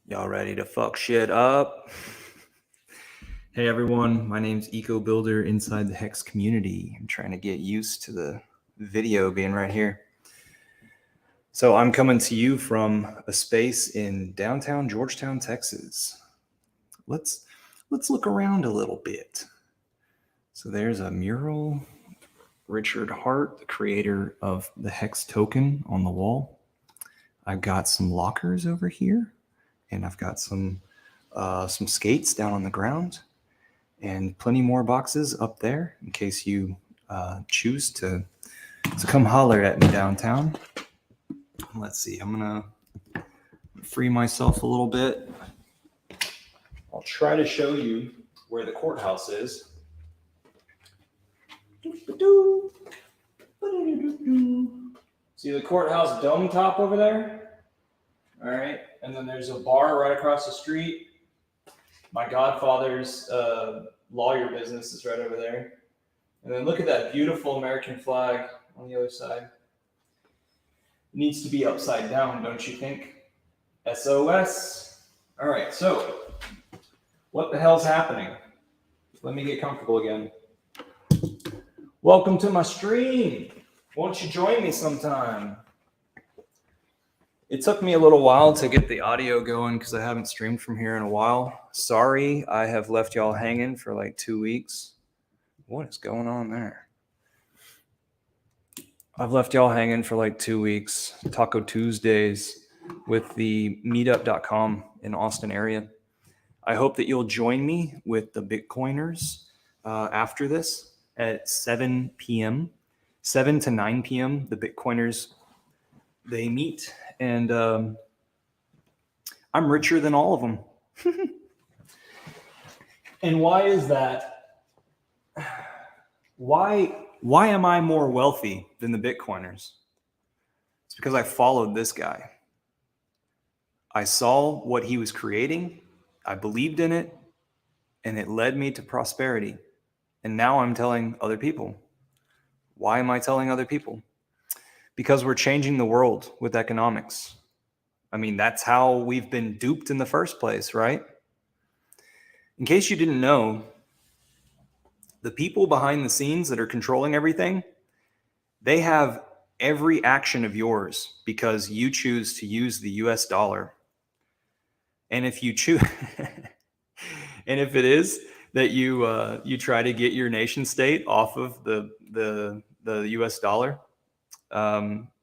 Y'all ready to fuck shit up? Hey everyone, my name's Eco Builder inside the Hex community. I'm trying to get used to the video being right here. So I'm coming to you from a space in downtown Georgetown, Texas. Let's look around a little bit. So there's a mural, Richard Hart, the creator of the Hex token, on the wall. I've got some lockers over here, and I've got some skates down on the ground, and plenty more boxes up there in case you choose to come holler at me downtown. Let's see, I'm gonna free myself a little bit. I'll try to show you where the courthouse is. See the courthouse dome top over there? All right, and then there's a bar right across the street. My godfather's lawyer business is right over there. And then look at that beautiful American flag on the other side. It needs to be upside down, don't you think? SOS. All right, so what the hell's happening? Let me get comfortable again. Welcome to my stream. Won't you join me sometime? It took me a little while to get the audio going because I haven't streamed from here in a while. Sorry, I have left y'all hanging for like 2 weeks. What is going on there? I've left y'all hanging for like 2 weeks. Taco Tuesdays with the meetup.com in Austin area. I hope that you'll join me with the Bitcoiners after this at 7 p.m. 7 to 9 p.m. The Bitcoiners, they meet, and I'm richer than all of them. And why is that? Why am I more wealthy than the Bitcoiners? It's because I followed this guy. I saw what he was creating, I believed in it, and it led me to prosperity. And now I'm telling other people. Why am I telling other people? Because we're changing the world with economics. I mean, that's how we've been duped in the first place, right? In case you didn't know, the people behind the scenes that are controlling everything, they have every action of yours because you choose to use the US dollar. And if you choose, and if it is that you try to get your nation state off of the US dollar,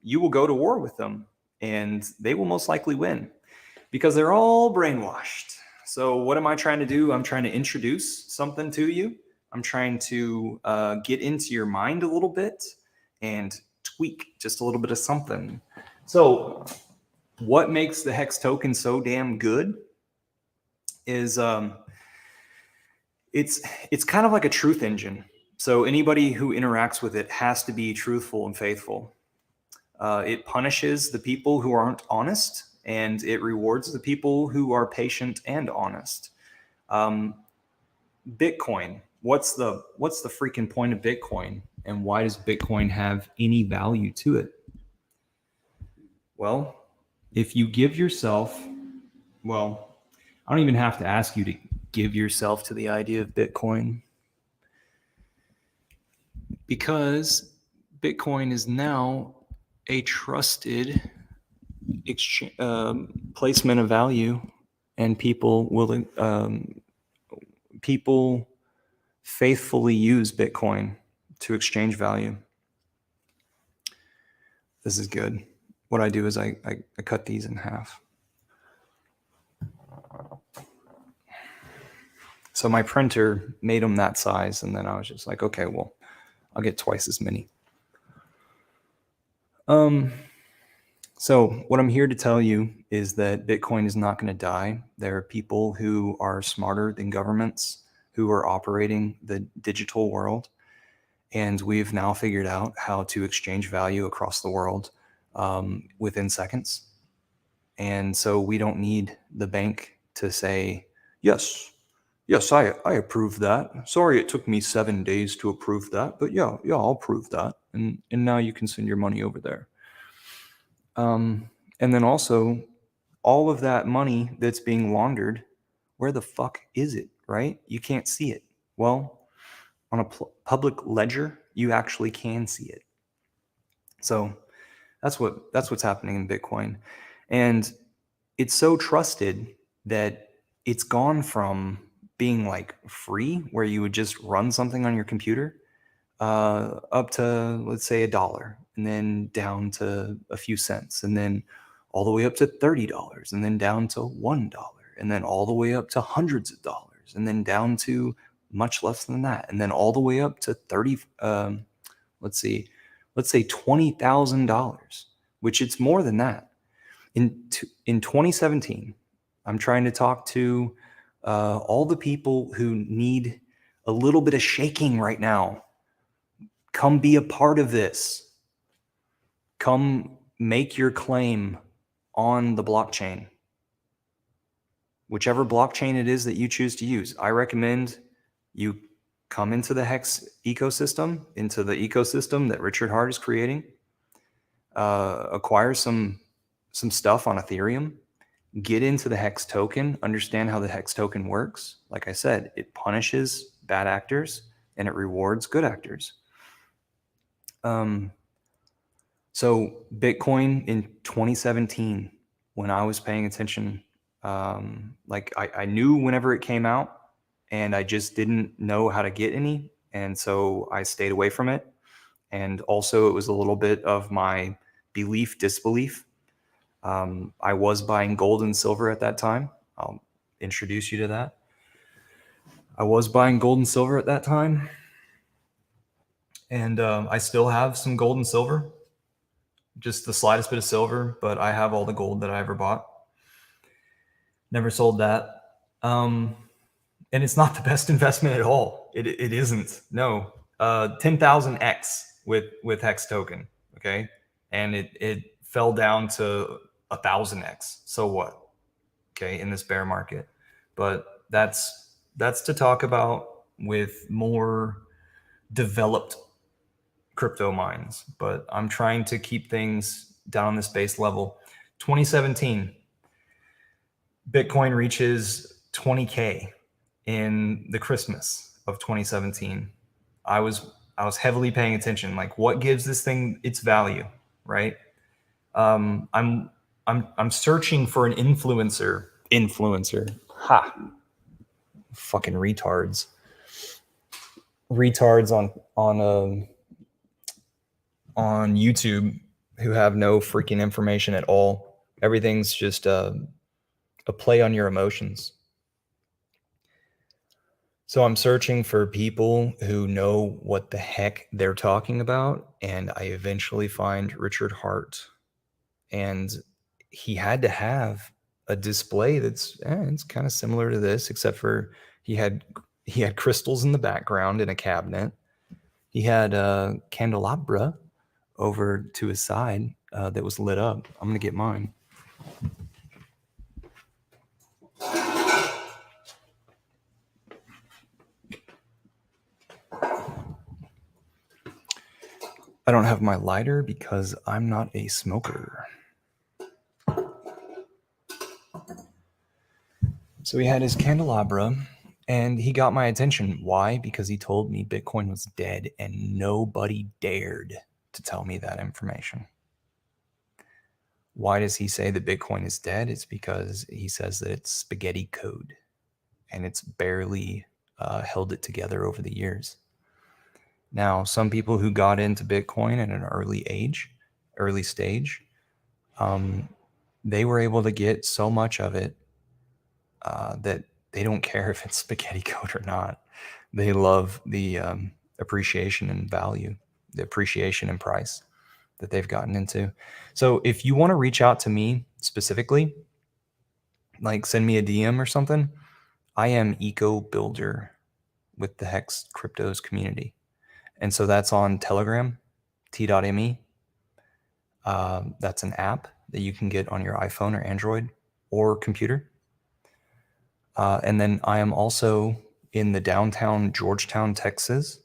you will go to war with them, and they will most likely win because they're all brainwashed. So what am I trying to do? I'm trying to introduce something to you. I'm trying to get into your mind a little bit and tweak just a little bit of something. So what makes the Hex token so damn good is it's kind of like a truth engine. So anybody who interacts with it has to be truthful and faithful. It punishes the people who aren't honest, and it rewards the people who are patient and honest. Bitcoin. What's the freaking point of Bitcoin, and why does Bitcoin have any value to it? Well, if you give yourself, well, I don't even have to ask you to give yourself to the idea of Bitcoin, because Bitcoin is now a trusted placement of value, and people faithfully use Bitcoin to exchange value. This is good. What I do is I cut these in half. So my printer made them that size, and then I was just like, okay, well, I'll get twice as many. So what I'm here to tell you is that Bitcoin is not going to die. There are people who are smarter than governments who are operating the digital world, and we've now figured out how to exchange value across the world within seconds. And so we don't need the bank to say, yes, I approve that. Sorry, it took me 7 days to approve that, but yeah, I'll approve that. And now you can send your money over there. And then also, all of that money that's being laundered, where the fuck is it, right? You can't see it. Well, on a public ledger, you actually can see it. So that's what's happening in Bitcoin. And it's so trusted that it's gone from being like free, where you would just run something on your computer, up to, let's say, $1, and then down to a few cents, and then all the way up to $30, and then down to $1, and then all the way up to hundreds of dollars, and then down to much less than that, and then all the way up to let's say $20,000, which it's more than that. In 2017, I'm trying to talk to all the people who need a little bit of shaking right now. Come be a part of this. Come make your claim on the blockchain. Whichever blockchain it is that you choose to use. I recommend you come into the Hex ecosystem, into the ecosystem that Richard Heart is creating. Acquire some stuff on Ethereum. Get into the Hex token. Understand how the Hex token works. Like I said, it punishes bad actors and it rewards good actors. So Bitcoin in 2017, when I was paying attention, like I knew whenever it came out, and I just didn't know how to get any. And so I stayed away from it. And also it was a little bit of my belief, disbelief. I was buying gold and silver at that time. I'll introduce you to that. I was buying gold and silver at that time. And I still have some gold and silver, just the slightest bit of silver, but I have all the gold that I ever bought. Never sold that. And it's not the best investment at all. It isn't. No. 10,000x with Hex token. Okay. And it fell down to 1,000x. So what? Okay. In this bear market. But that's to talk about with more developed crypto mines. But I'm trying to keep things down on this base level. 2017, Bitcoin reaches 20K in the Christmas of 2017. I was heavily paying attention, like what gives this thing its value, right? I'm searching for an influencer. Ha. Fucking retards on YouTube who have no freaking information at all. Everything's just a play on your emotions. So I'm searching for people who know what the heck they're talking about, and I eventually find Richard Heart. And he had to have a display that's it's kind of similar to this, except for he had crystals in the background in a cabinet. He had a candelabra over to his side that was lit up. I'm gonna get mine. I don't have my lighter because I'm not a smoker. So he had his candelabra and he got my attention. Why? Because he told me Bitcoin was dead and nobody dared to tell me that information. Why does he say that Bitcoin is dead? It's because he says that it's spaghetti code and it's barely held it together over the years. Now, some people who got into Bitcoin at an early stage, they were able to get so much of it that they don't care if it's spaghetti code or not. They love the appreciation and value, the appreciation and price that they've gotten into. So if you want to reach out to me specifically, like send me a DM or something, I am Eco Builder with the Hex Cryptos community. And so that's on Telegram, t.me. That's an app that you can get on your iPhone or Android or computer. And then I am also in the downtown Georgetown, Texas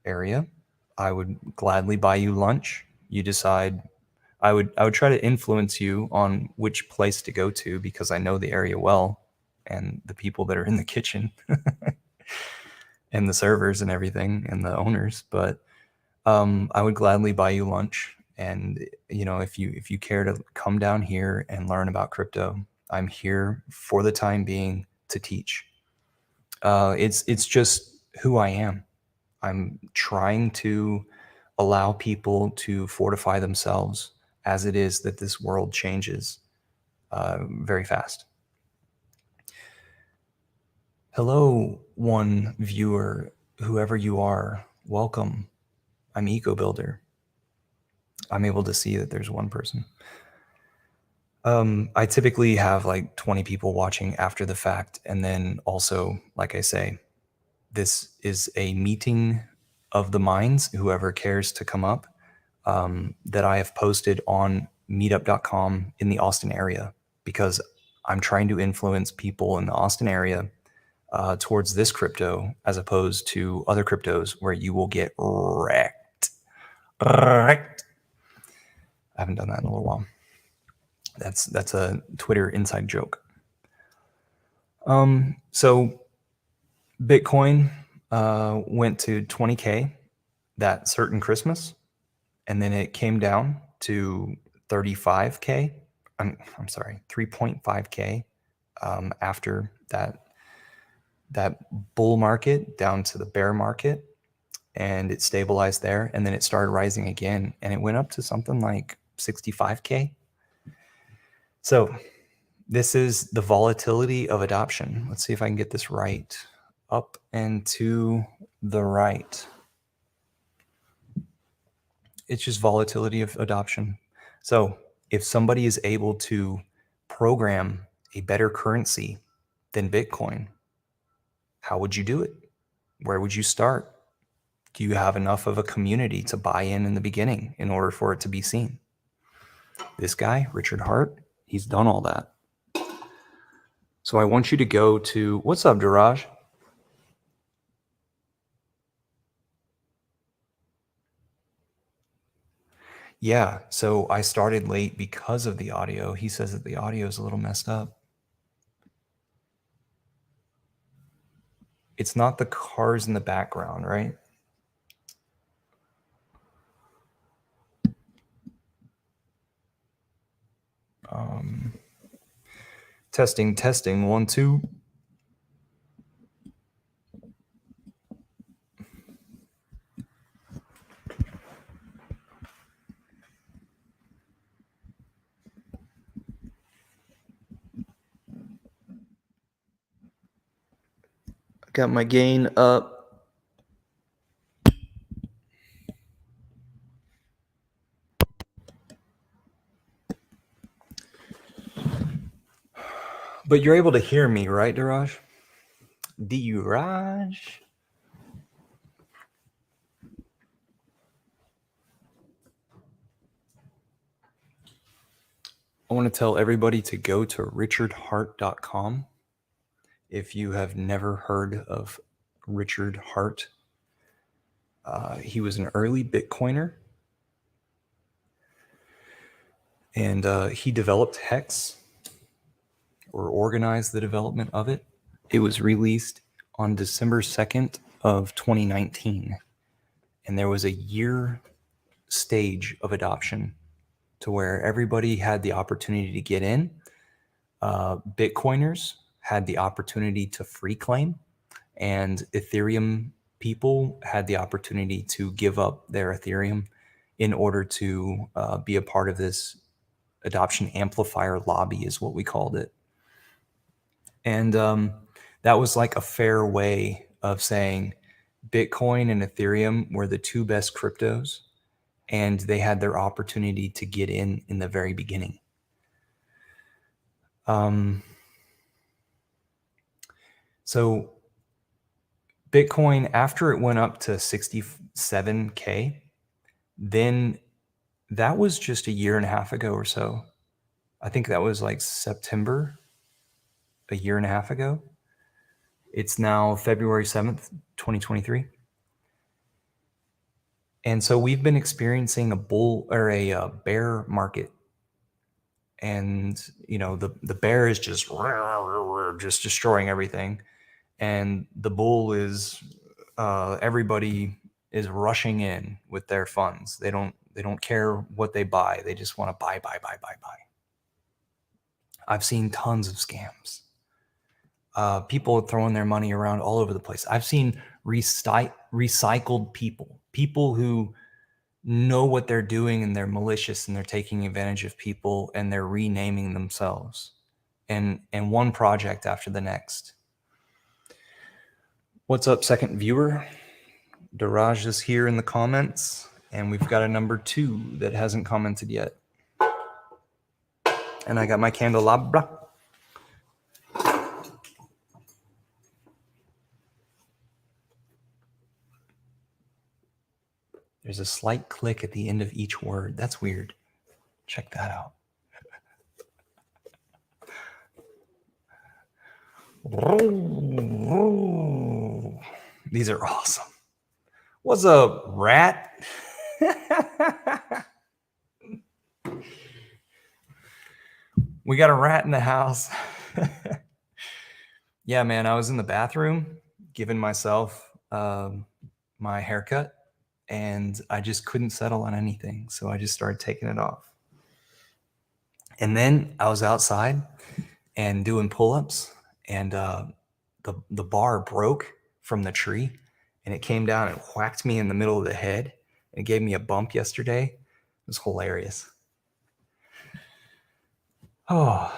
area. I would gladly buy you lunch. You decide I would try to influence you on which place to go to because I know the area well and the people that are in the kitchen and the servers and everything and the owners. But I would gladly buy you lunch. And if you care to come down here and learn about crypto, I'm here for the time being to teach. It's just who I am. I'm trying to allow people to fortify themselves as it is that this world changes very fast. Hello, one viewer, whoever you are, welcome. I'm Eco Builder. I'm able to see that there's one person. I typically have like 20 people watching after the fact. And then also, like I say, this is a meeting of the minds, whoever cares to come up, that I have posted on meetup.com in the Austin area, because I'm trying to influence people in the Austin area towards this crypto as opposed to other cryptos where you will get wrecked. Wrecked. I haven't done that in a little while. That's a Twitter inside joke. So Bitcoin went to 20K that certain Christmas, and then it came down to 35K. I'm sorry, 3.5K after that bull market down to the bear market, and it stabilized there, and then it started rising again, and it went up to something like 65K. So this is the volatility of adoption. Let's see if I can get this right. Up and to the right. It's just volatility of adoption. So if somebody is able to program a better currency than Bitcoin, how would you do it? Where would you start? Do you have enough of a community to buy in the beginning in order for it to be seen? This guy, Richard Hart, he's done all that. So I want you to go to, what's up, Daraj? Yeah, so I started late because of the audio. He says that the audio is a little messed up. It's not the cars in the background, right? Testing, 1, 2. I got my gain up. But you're able to hear me, right, Daraj? Diraj? I want to tell everybody to go to richardhart.com. If you have never heard of Richard Hart, he was an early Bitcoiner, and he developed Hex, or organized the development of it. It was released on December 2nd of 2019, and there was a year stage of adoption to where everybody had the opportunity to get in. Bitcoiners had the opportunity to free claim, and Ethereum people had the opportunity to give up their Ethereum in order to be a part of this adoption amplifier lobby, is what we called it. And that was like a fair way of saying Bitcoin and Ethereum were the two best cryptos, and they had their opportunity to get in the very beginning. So Bitcoin, after it went up to 67K, then that was just a year and a half ago or so. I think that was like September, a year and a half ago. It's now February 7th, 2023. And so we've been experiencing a bull or a bear market. And, the bear is just destroying everything. And the bull is everybody is rushing in with their funds. They don't care what they buy. They just want to buy, buy, buy, buy, buy. I've seen tons of scams. People throwing their money around all over the place. I've seen recycled people who know what they're doing and they're malicious and they're taking advantage of people and they're renaming themselves and one project after the next. What's up, second viewer? Daraj is here in the comments, and we've got a number 2 that hasn't commented yet. And I got my candelabra. There's a slight click at the end of each word. That's weird. Check that out. These are awesome. What's up, rat? We got a rat in the house. Yeah, man, I was in the bathroom giving myself my haircut, and I just couldn't settle on anything. So I just started taking it off. And then I was outside and doing pull-ups, and the bar broke from the tree, and it came down and whacked me in the middle of the head. It gave me a bump yesterday. It was hilarious. Oh,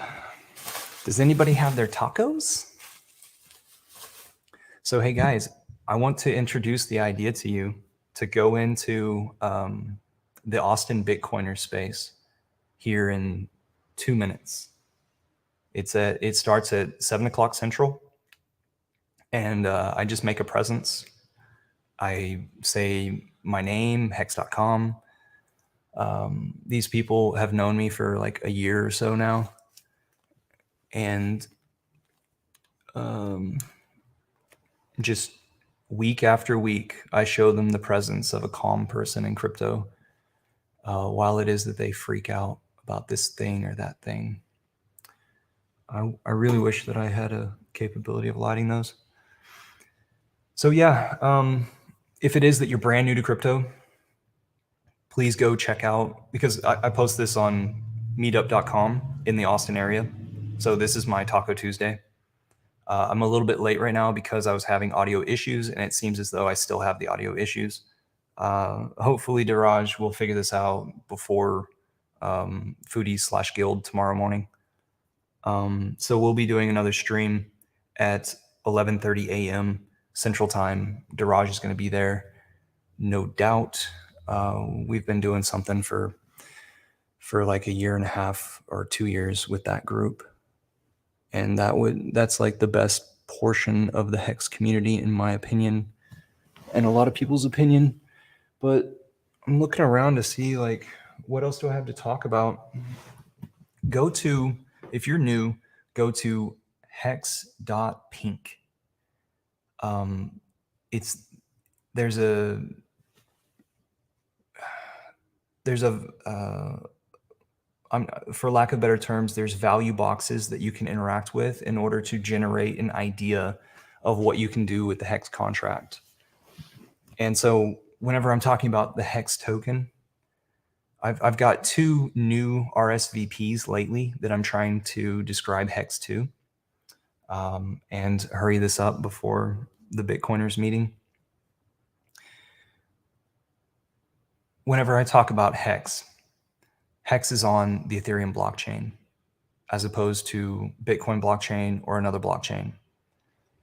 does anybody have their tacos? So, hey guys, I want to introduce the idea to you to go into the Austin Bitcoiner space here in 2 minutes. It starts at 7:00 Central, and I just make a presence. I say my name, hex.com. These people have known me for like a year or so now, and just week after week, I show them the presence of a calm person in crypto, while it is that they freak out about this thing or that thing. I really wish that I had a capability of lighting those. So yeah, if it is that you're brand new to crypto, please go check out, because I post this on meetup.com in the Austin area. So this is my Taco Tuesday. I'm a little bit late right now because I was having audio issues, and it seems as though I still have the audio issues. Hopefully Daraj will figure this out before Foodies/Guild tomorrow morning. So we'll be doing another stream at 11:30 a.m. Central Time. Daraj is going to be there, no doubt. We've been doing something for like a year and a half or 2 years with that group, and that's like the best portion of the Hex community, in my opinion, and a lot of people's opinion. But I'm looking around to see like what else do I have to talk about. If you're new, go to hex.pink. For lack of better terms, there's value boxes that you can interact with in order to generate an idea of what you can do with the Hex contract. And so whenever I'm talking about the Hex token, I've got 2 new RSVPs lately that I'm trying to describe Hex to, and hurry this up before the Bitcoiners meeting. Whenever I talk about Hex is on the Ethereum blockchain as opposed to Bitcoin blockchain or another blockchain.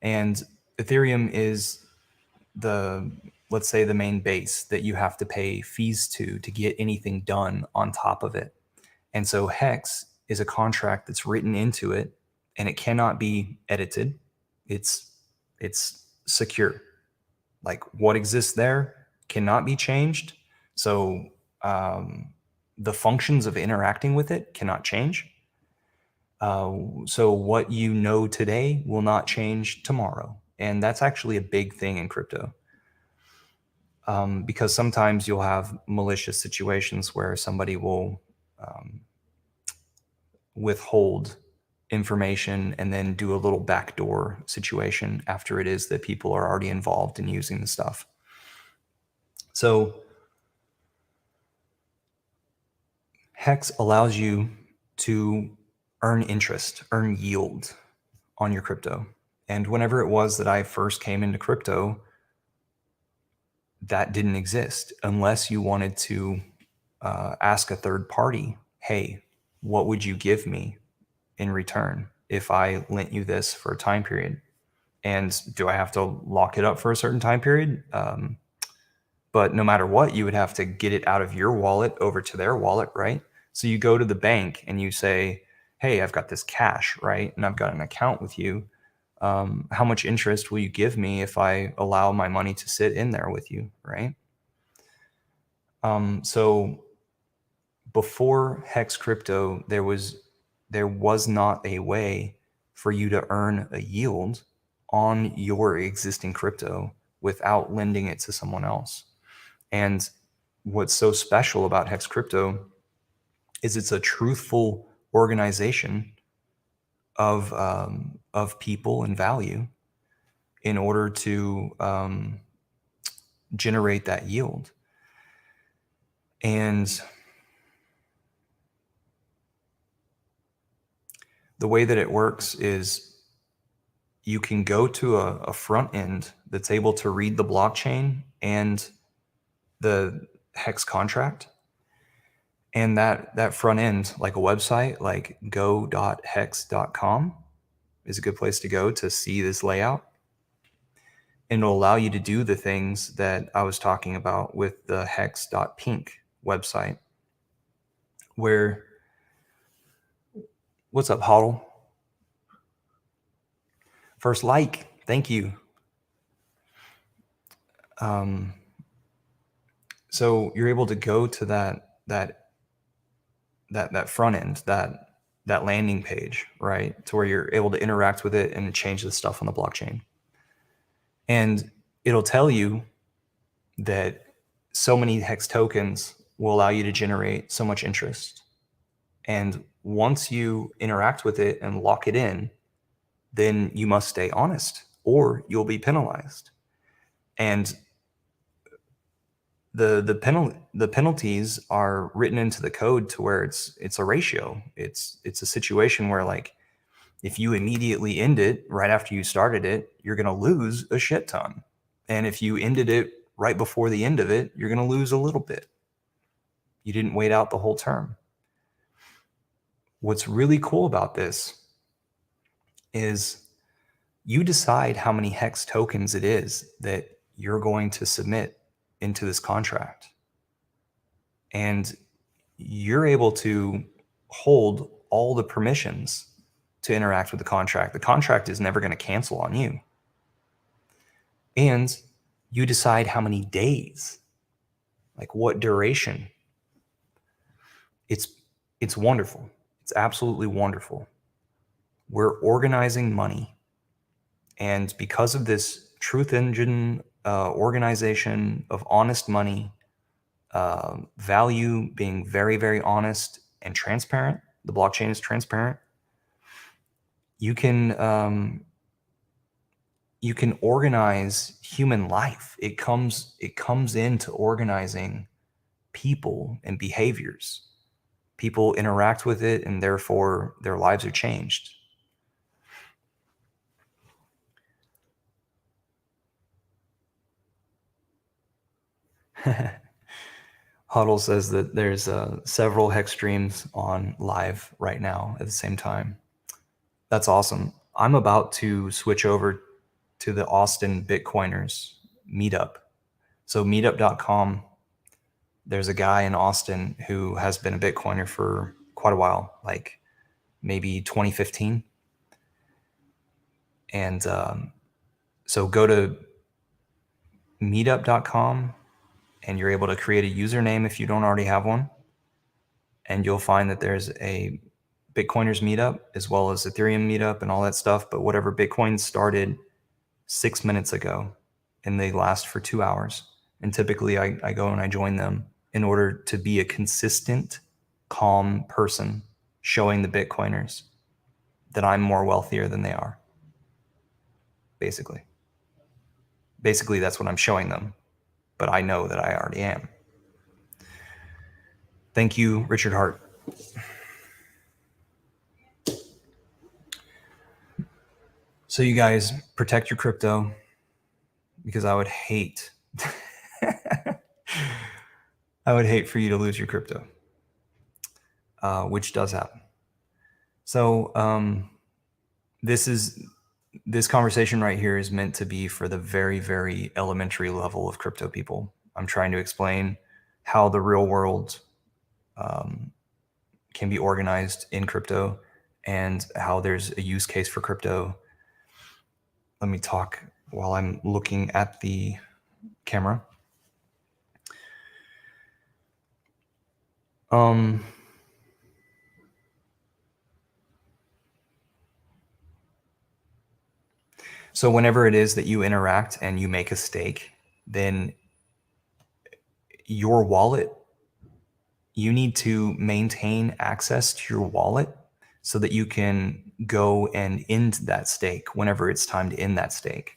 And Ethereum is let's say the main base that you have to pay fees to get anything done on top of it. And so Hex is a contract that's written into it, and it cannot be edited. It's secure. Like what exists there cannot be changed. So the functions of interacting with it cannot change. So what you know today will not change tomorrow. And that's actually a big thing in crypto. because sometimes you'll have malicious situations where somebody will withhold information and then do a little backdoor situation after it is that people are already involved in using the stuff. So Hex allows you to earn interest, earn yield on your crypto. And whenever it was that I first came into crypto, that didn't exist unless you wanted to ask a third party, hey, what would you give me in return if I lent you this for a time period? And do I have to lock it up for a certain time period? But no matter what, you would have to get it out of your wallet over to their wallet, right? So you go to the bank and you say, hey, I've got this cash, right? And I've got an account with you. How much interest will you give me if I allow my money to sit in there with you, right? So before Hex Crypto, there was not a way for you to earn a yield on your existing crypto without lending it to someone else. And what's so special about Hex Crypto is it's a truthful organization of people and value in order to generate that yield. And the way that it works is you can go to a front end that's able to read the blockchain and the Hex contract. And that front end, like a website like go.hex.com, is a good place to go to see this layout. And it'll allow you to do the things that I was talking about with the hex.pink website, where, what's up, Hodl? First like, thank you. So you're able to go to that front end, that landing page, right? To where you're able to interact with it and change the stuff on the blockchain. And it'll tell you that so many Hex tokens will allow you to generate so much interest. And once you interact with it and lock it in, then you must stay honest or you'll be penalized. And the penalties are written into the code to where it's a ratio. It's a situation where, like, if you immediately end it right after you started it, you're going to lose a shit ton. And if you ended it right before the end of it, you're going to lose a little bit. You didn't wait out the whole term. What's really cool about this is you decide how many Hex tokens it is that you're going to submit into this contract. And you're able to hold all the permissions to interact with the contract. The contract is never going to cancel on you. And you decide how many days, like what duration. It's wonderful. It's absolutely wonderful. We're organizing money. And because of this Truth Engine organization of honest money, value being very, very honest and transparent, the blockchain is transparent, you can organize human life. It comes into organizing people and behaviors. People interact with it, and therefore their lives are changed. Huddle says that there's several Hex streams on live right now at the same time. That's awesome. I'm about to switch over to the Austin Bitcoiners meetup. So meetup.com, there's a guy in Austin who has been a Bitcoiner for quite a while, like maybe 2015. And so go to meetup.com and you're able to create a username if you don't already have one. And you'll find that there's a Bitcoiners meetup as well as Ethereum meetup and all that stuff. But whatever, Bitcoin started 6 minutes ago and they last for 2 hours. And typically I go and I join them in order to be a consistent, calm person, showing the Bitcoiners that I'm more wealthier than they are. Basically, that's what I'm showing them, but I know that I already am. Thank you, Richard Hart. So you guys protect your crypto, because I would hate for you to lose your crypto, which does happen. So this conversation right here is meant to be for the very, very elementary level of crypto people. I'm trying to explain how the real world can be organized in crypto and how there's a use case for crypto. Let me talk while I'm looking at the camera. So whenever it is that you interact and you make a stake, then your wallet, you need to maintain access to your wallet so that you can go and end that stake whenever it's time to end that stake.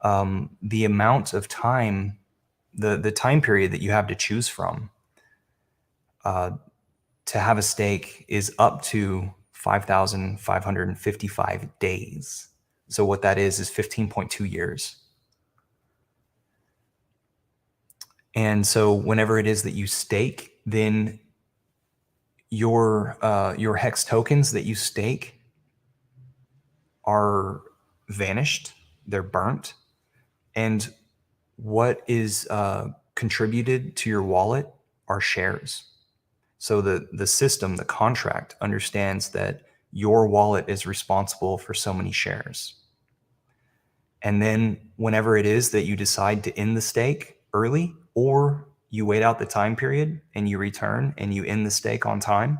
The amount of time, the time period that you have to choose from to have a stake is up to 5,555 days. So what that is 15.2 years. And so whenever it is that you stake, then your HEX tokens that you stake are vanished, they're burnt. And what is contributed to your wallet are shares. So the system, the contract, understands that your wallet is responsible for so many shares. And then whenever it is that you decide to end the stake early, or you wait out the time period and you return and you end the stake on time,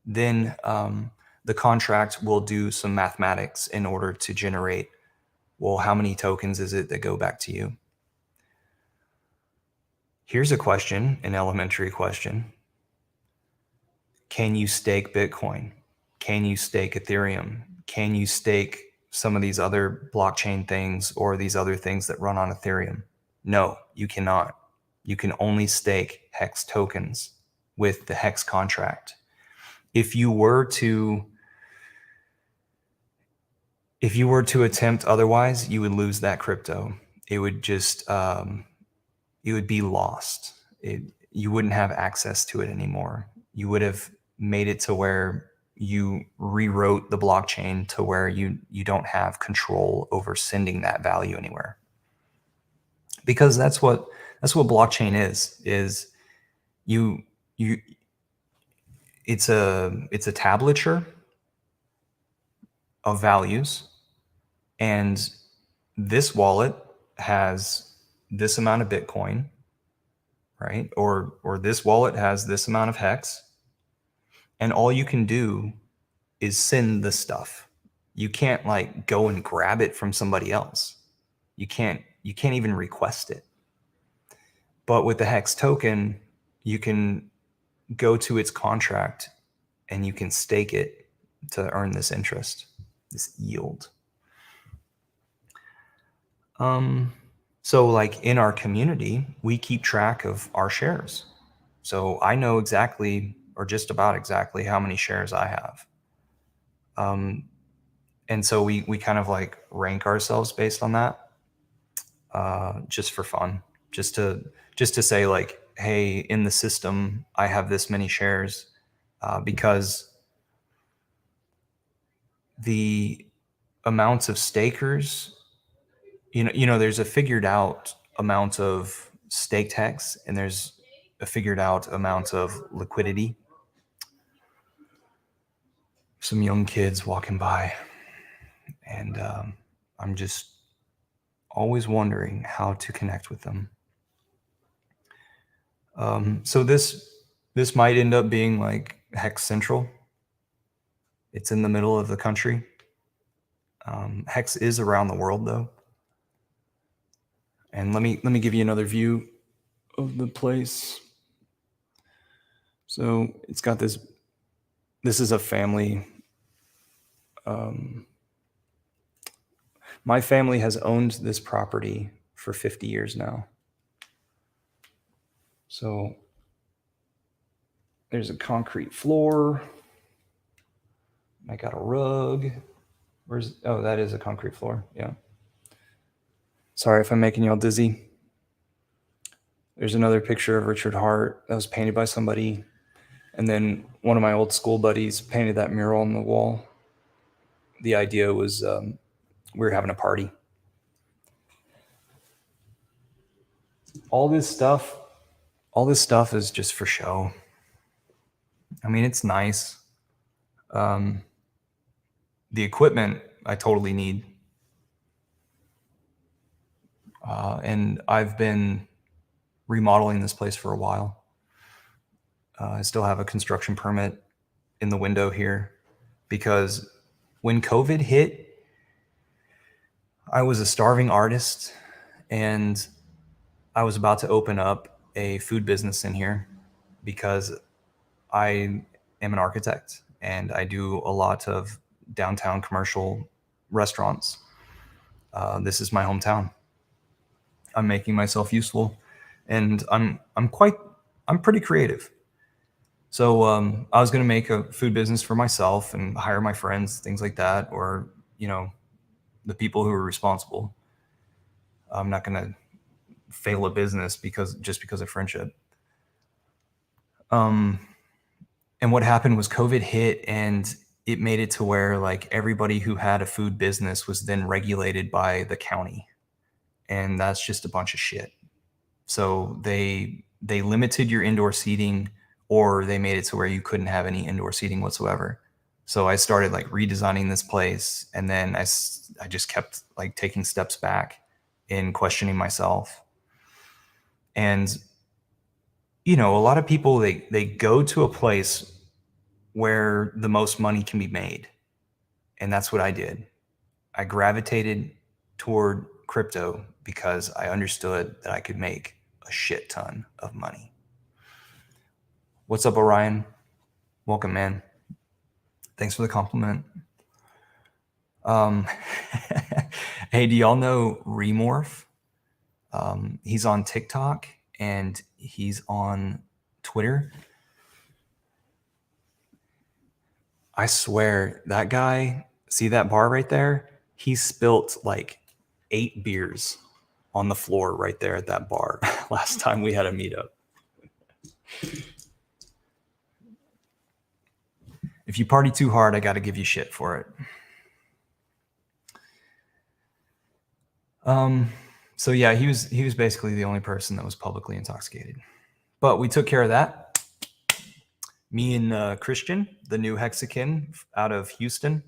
then the contract will do some mathematics in order to generate, well, how many tokens is it that go back to you? Here's a question, an elementary question. Can you stake Bitcoin? Can you stake Ethereum? Can you stake some of these other blockchain things or these other things that run on Ethereum? No, you cannot. You can only stake HEX tokens with the HEX contract. If you were to attempt otherwise, you would lose that crypto. It would just it would be lost. You wouldn't have access to it anymore. You would have made it to where you rewrote the blockchain to where you don't have control over sending that value anywhere. Because that's what blockchain is you it's a tablature of values, and this wallet has this amount of Bitcoin, right? Or this wallet has this amount of HEX, and all you can do is send the stuff. You can't like go and grab it from somebody else. You can't even request it. But with the HEX token, you can go to its contract and you can stake it to earn this interest, this yield. So like in our community, we keep track of our shares. So I know exactly, or just about exactly, how many shares I have. And so we kind of like rank ourselves based on that, just for fun, just to say like, hey, in the system, I have this many shares, because the amounts of stakers, you know, there's a figured out amount of staked HEX and there's a figured out amount of liquidity. Some young kids walking by, and I'm just always wondering how to connect with them. So this might end up being like HEX Central. It's in the middle of the country. HEX is around the world though. And let me give you another view of the place. So it's got this is a family. My family has owned this property for 50 years now. So there's a concrete floor. I got a rug. Oh, that is a concrete floor. Yeah. Sorry if I'm making y'all dizzy. There's another picture of Richard Hart that was painted by somebody. And then one of my old school buddies painted that mural on the wall. The idea was we were having a party. All this stuff is just for show. I mean, it's nice. The equipment I totally need. And I've been remodeling this place for a while. I still have a construction permit in the window here because when COVID hit, I was a starving artist and I was about to open up a food business in here because I am an architect and I do a lot of downtown commercial restaurants. This is my hometown. I'm making myself useful, and I'm pretty creative. So I was going to make a food business for myself and hire my friends, things like that, or the people who are responsible. I'm not going to fail a business because of friendship. And what happened was COVID hit, and it made it to where like everybody who had a food business was then regulated by the county. And that's just a bunch of shit. So they limited your indoor seating, or they made it to where you couldn't have any indoor seating whatsoever. So I started like redesigning this place, and then I just kept like taking steps back in questioning myself. And a lot of people they go to a place where the most money can be made. And that's what I did. I gravitated toward crypto because I understood that I could make a shit ton of money. What's up, Orion? Welcome, man. Thanks for the compliment. Hey, do y'all know Remorph? He's on TikTok and he's on Twitter. I swear that guy, see that bar right there? He spilt like 8 beers on the floor right there at that bar last time we had a meetup. If you party too hard, I got to give you shit for it. So yeah, he was basically the only person that was publicly intoxicated. But we took care of that. Me and Christian, the new Hexakin out of Houston,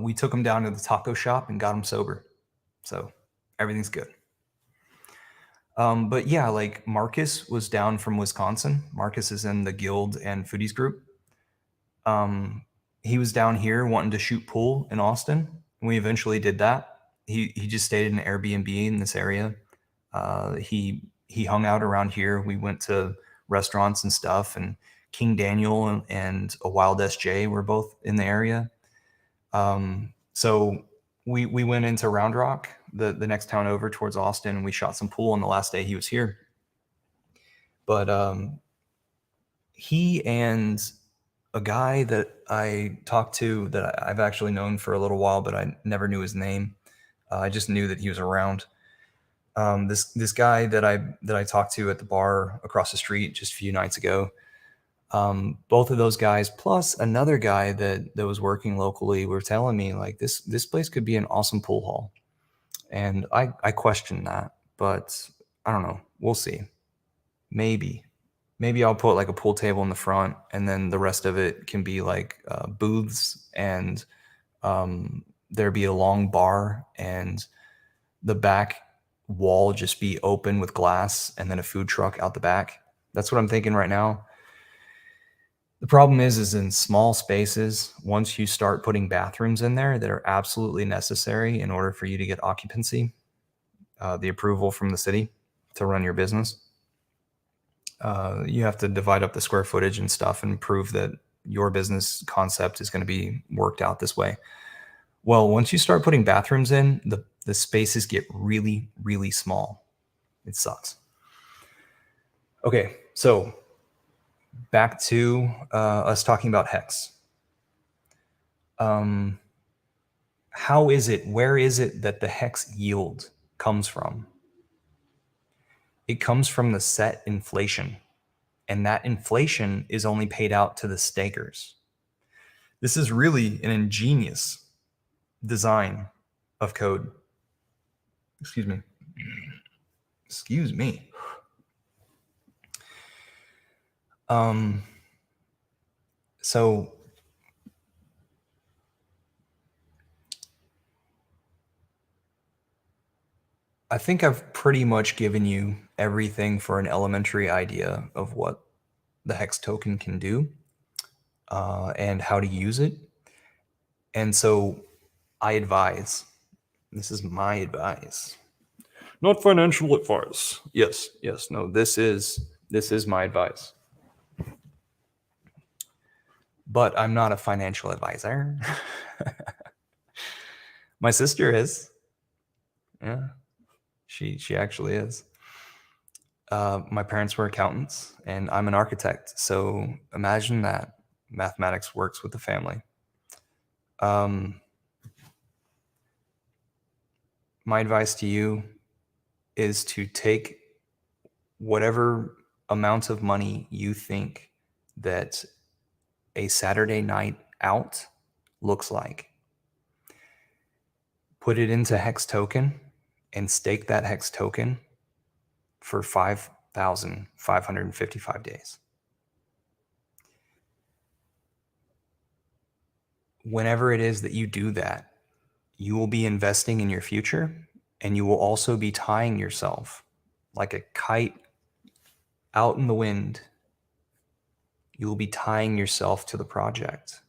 we took him down to the taco shop and got him sober. So everything's good. But yeah, like Marcus was down from Wisconsin. Marcus is in the Guild and Foodies group. He was down here wanting to shoot pool in Austin. We eventually did that. He just stayed in an Airbnb in this area. He hung out around here. We went to restaurants and stuff, and King Daniel and a Wild SJ were both in the area. So we went into Round Rock, the next town over towards Austin, and we shot some pool on the last day he was here. But he and a guy that I talked to that I've actually known for a little while, but I never knew his name. I just knew that he was around. This guy that I talked to at the bar across the street just a few nights ago. Both of those guys, plus another guy that was working locally, were telling me like this place could be an awesome pool hall. And I questioned that, but I don't know. We'll see. Maybe I'll put like a pool table in the front, and then the rest of it can be like booths, and there'd be a long bar, and the back wall just be open with glass, and then a food truck out the back. That's what I'm thinking right now. The problem is in small spaces, once you start putting bathrooms in there that are absolutely necessary in order for you to get occupancy, the approval from the city to run your business. You have to divide up the square footage and stuff and prove that your business concept is going to be worked out this way. Well, once you start putting bathrooms in, the spaces get really, really small. It sucks. Okay, so back to us talking about hex. How is it, where is it that the hex yield comes from? It comes from the set inflation, and that inflation is only paid out to the stakers. This is really an ingenious design of code. Excuse me. So I think I've pretty much given you everything for an elementary idea of what the hex token can do and how to use it. And so I advise, this is my advice, not financial advice. Yes, no, this is my advice. But I'm not a financial advisor. My sister is. Yeah, she actually is. My parents were accountants, and I'm an architect. So imagine that mathematics works with the family. My advice to you is to take whatever amount of money you think that a Saturday night out looks like. Put it into Hex token and stake that Hex token for 5,555 days. Whenever it is that you do that, you will be investing in your future, and you will also be tying yourself like a kite out in the wind. You will be tying yourself to the project,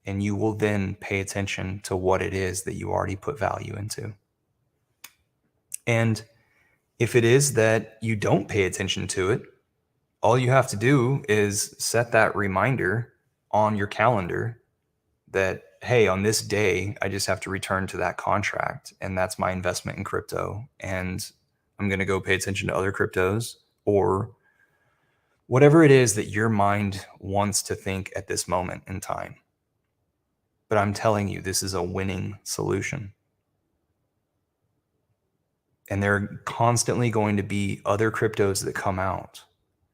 and you will then pay attention to what it is that you already put value into. And if it is that you don't pay attention to it, all you have to do is set that reminder on your calendar that, hey, on this day, I just have to return to that contract, and that's my investment in crypto, and I'm going to go pay attention to other cryptos, or whatever it is that your mind wants to think at this moment in time. But I'm telling you, this is a winning solution. And there are constantly going to be other cryptos that come out,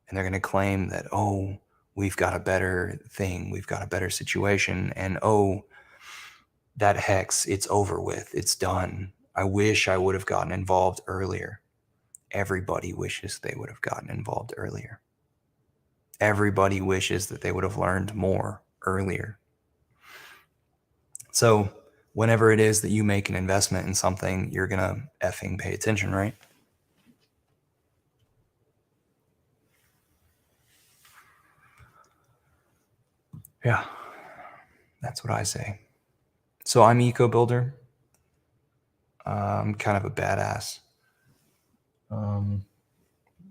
and they're going to claim that, oh, we've got a better thing, we've got a better situation, and oh, that hex, it's over with, it's done. I wish I would have gotten involved earlier. Everybody wishes they would have gotten involved earlier. Everybody wishes that they would have learned more earlier. So whenever it is that you make an investment in something, you're going to effing pay attention, right? Yeah, that's what I say. So I'm EcoBuilder. I'm kind of a badass,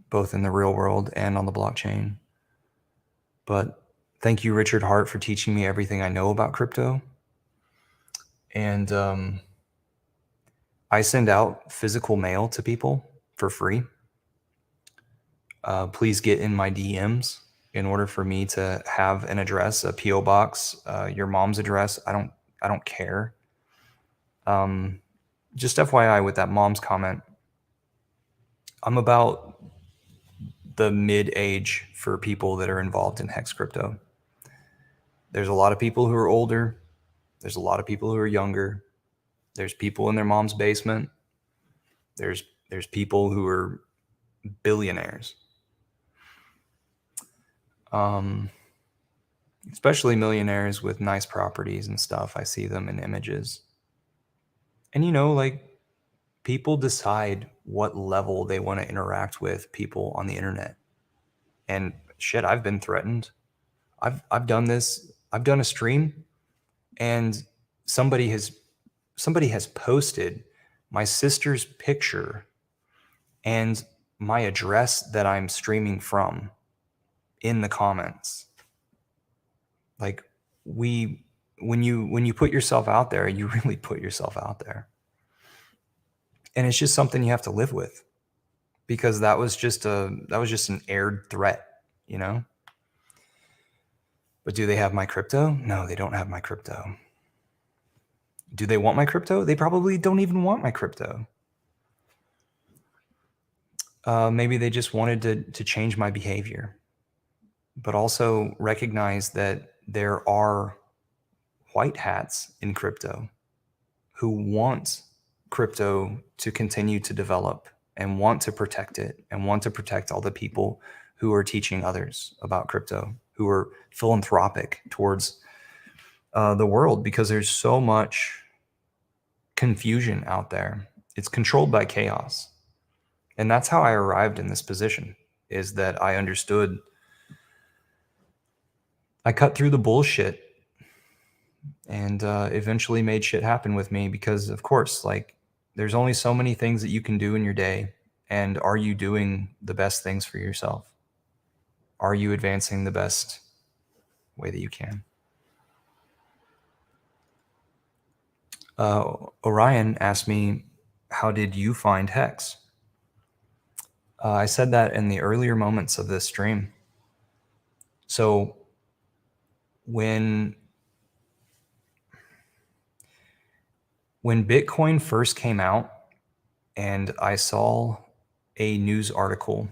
both in the real world and on the blockchain. But thank you, Richard Hart, for teaching me everything I know about crypto. And I send out physical mail to people for free. Please get in my DMs in order for me to have an address, a PO box, your mom's address. I don't care. Just FYI with that mom's comment, I'm about the mid-age for people that are involved in Hex crypto. There's a lot of people who are older. There's a lot of people who are younger. There's people in their mom's basement. There's people who are billionaires. Especially millionaires with nice properties and stuff. I see them in images. And like, people decide what level they want to interact with people on the internet. And shit, I've been threatened. I've done this. I've done a stream, and somebody has posted my sister's picture and my address that I'm streaming from in the comments. Like, when you put yourself out there, you really put yourself out there. And it's just something you have to live with, because that was just an aired threat, you know? But do they have my crypto? No, they don't have my crypto. Do they want my crypto? They probably don't even want my crypto. Maybe they just wanted to change my behavior, but also recognize that there are white hats in crypto who want crypto to continue to develop and want to protect it and want to protect all the people who are teaching others about crypto, who are philanthropic towards the world, because there's so much confusion out there. It's controlled by chaos. And that's how I arrived in this position, is that I understood, I cut through the bullshit and eventually made shit happen with me, because of course, like, there's only so many things that you can do in your day. And are you doing the best things for yourself? Are you advancing the best way that you can? Orion asked me, how did you find Hex? I said that in the earlier moments of this stream. So when Bitcoin first came out and I saw a news article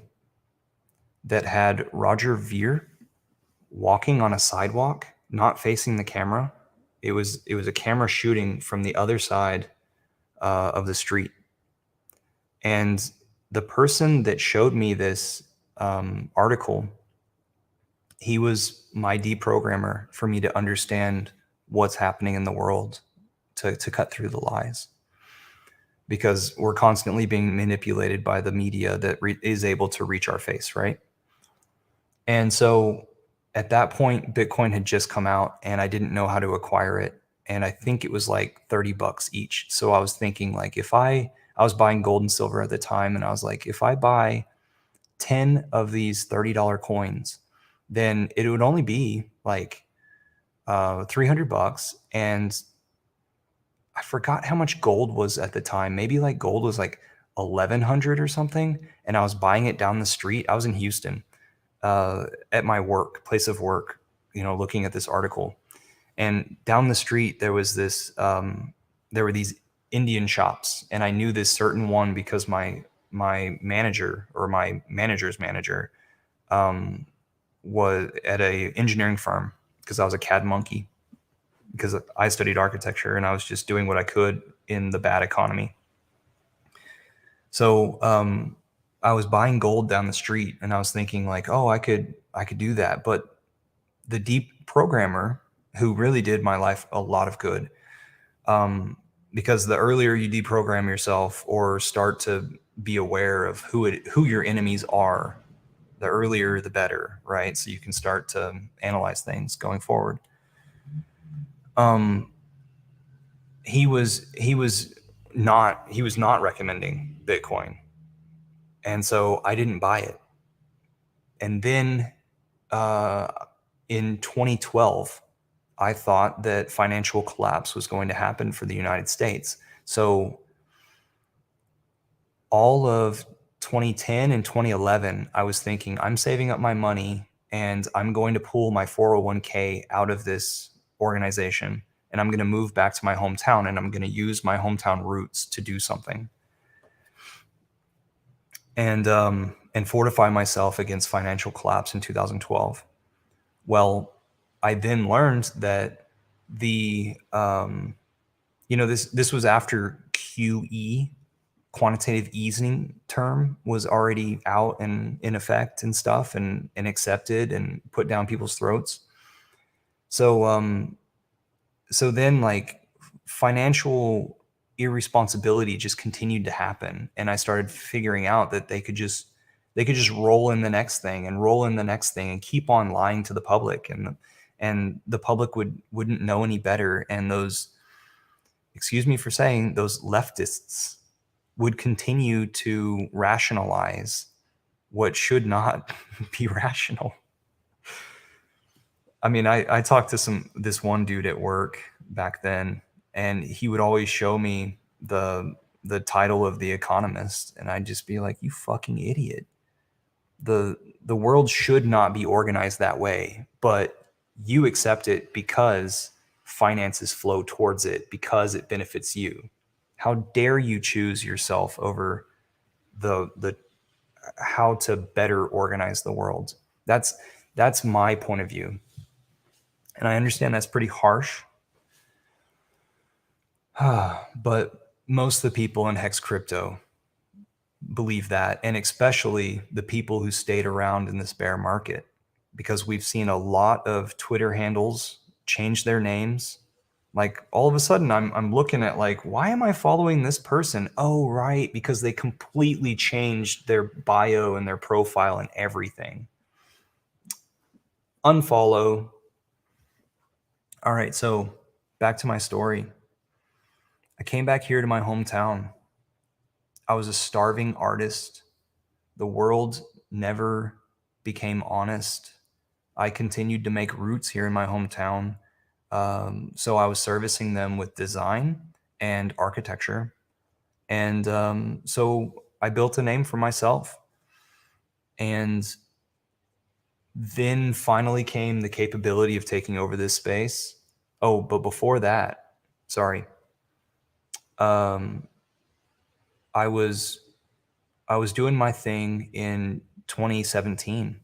that had Roger Ver walking on a sidewalk, not facing the camera. It was a camera shooting from the other side of the street. And the person that showed me this article, he was my deprogrammer for me to understand what's happening in the world, to cut through the lies. Because we're constantly being manipulated by the media that is able to reach our face, right? And so at that point, Bitcoin had just come out and I didn't know how to acquire it. And I think it was like $30 each. So I was thinking, like, if I was buying gold and silver at the time, and I was like, if I buy 10 of these $30 coins, then it would only be like $300. And I forgot how much gold was at the time. Maybe like gold was like 1,100 or something. And I was buying it down the street. I was in Houston at my place of work, looking at this article. And down the street, there was this, there were these Indian shops. And I knew this certain one because my manager, or my manager's manager, was at a engineering firm, because I was a CAD monkey, because I studied architecture and I was just doing what I could in the bad economy. So I was buying gold down the street and I was thinking, like, oh, I could do that. But the deep programmer, who really did my life a lot of good, because the earlier you deprogram yourself or start to be aware of who your enemies are, the earlier the better, right? So you can start to analyze things going forward. He was not recommending Bitcoin. And so I didn't buy it. And then in 2012, I thought that financial collapse was going to happen for the United States. So all of 2010 and 2011, I was thinking, I'm saving up my money and I'm going to pull my 401k out of this organization, and I'm going to move back to my hometown, and I'm going to use my hometown roots to do something. And fortify myself against financial collapse in 2012. Well, I then learned that this was after QE, quantitative easing term, was already out and in effect and stuff, and accepted and put down people's throats. So then, like, financial irresponsibility just continued to happen, and I started figuring out that they could just roll in the next thing and roll in the next thing and keep on lying to the public, and the public wouldn't know any better. And those, excuse me for saying, those leftists would continue to rationalize what should not be rational. I mean, I talked to this one dude at work back then, and he would always show me the title of The Economist, and I'd just be like, "You fucking idiot. The world should not be organized that way, but you accept it because finances flow towards it because it benefits you. How dare you choose yourself over the how to better organize the world?" That's my point of view. And I understand that's pretty harsh. But most of the people in Hex Crypto believe that, and especially the people who stayed around in this bear market, because we've seen a lot of Twitter handles change their names. Like all of a sudden I'm looking at like, why am I following this person? Oh, right, because they completely changed their bio and their profile and everything. Unfollow. All right, so back to my story. I came back here to my hometown. I was a starving artist. The world never became honest. I continued to make roots here in my hometown. So I was servicing them with design and architecture. And so I built a name for myself. And then finally came the capability of taking over this space. Oh, but before that, sorry. I was doing my thing in 2017,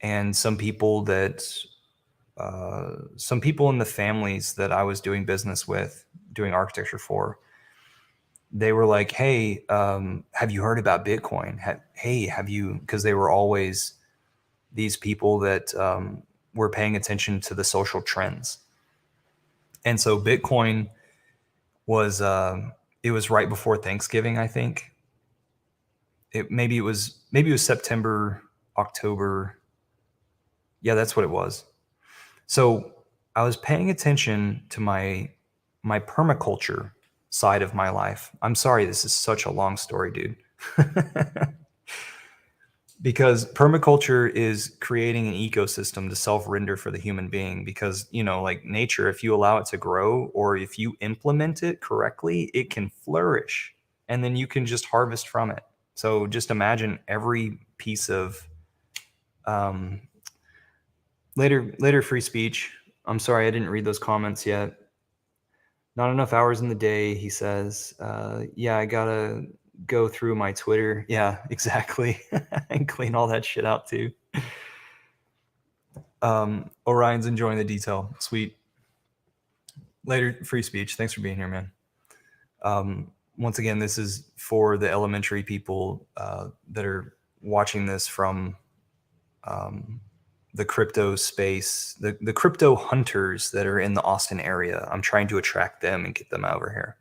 and some people in the families that I was doing business with, doing architecture for, they were like, "Hey, have you heard about Bitcoin? Hey, have you?" Because they were always these people that were paying attention to the social trends, and so Bitcoin was it was right before Thanksgiving, I think. Maybe it was September, October. Yeah, that's what it was. So I was paying attention to my permaculture side of my life. I'm sorry, this is such a long story, dude. Because permaculture is creating an ecosystem to self-render for the human being, because, you know, like nature, if you allow it to grow or if you implement it correctly, it can flourish and then you can just harvest from it. So just imagine every piece of later free speech. I'm sorry, I didn't read those comments yet. Not enough hours in the day, he says. Yeah, I gotta go through my Twitter. Yeah, exactly. And clean all that shit out too. Orion's enjoying the detail. Sweet. Later free speech. Thanks for being here, man. Once again, this is for the elementary people that are watching this from the crypto space, the crypto hunters that are in the Austin area. I'm trying to attract them and get them over here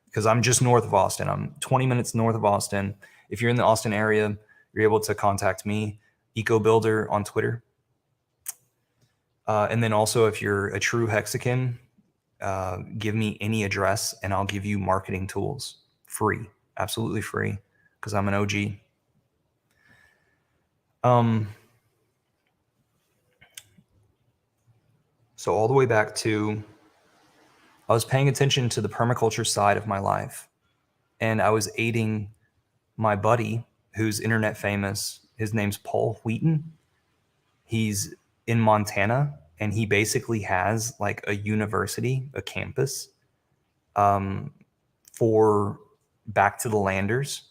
because I'm just north of Austin. I'm 20 minutes north of Austin. If you're in the Austin area, you're able to contact me, EcoBuilder on Twitter. And then also, if you're a true Hexican, give me any address and I'll give you marketing tools free, absolutely free, because I'm an OG. So all the way back to, I was paying attention to the permaculture side of my life, and I was aiding my buddy who's internet famous. His name's Paul Wheaton. He's in Montana, and he basically has like a university, a campus for Back to the Landers.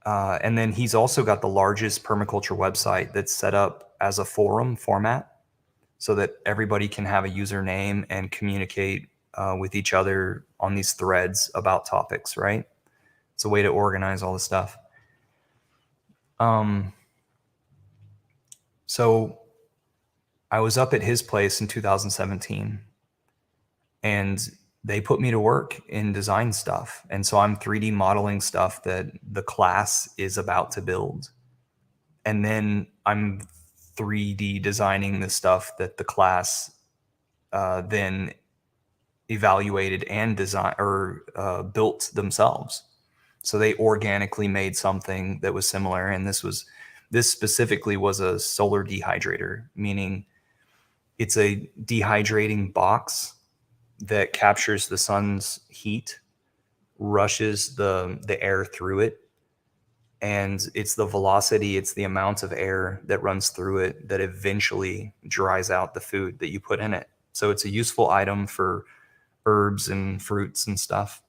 And then he's also got the largest permaculture website that's set up as a forum format so that everybody can have a username and communicate with each other on these threads about topics, right? It's a way to organize all the stuff. So I was up at his place in 2017, and they put me to work in design stuff. And so I'm 3D modeling stuff that the class is about to build. And then I'm 3D designing the stuff that the class then evaluated and designed or built themselves. So they organically made something that was similar. And this specifically was a solar dehydrator, meaning it's a dehydrating box that captures the sun's heat, rushes the air through it, and it's the velocity, it's the amount of air that runs through it that eventually dries out the food that you put in it. So it's a useful item for herbs and fruits and stuff.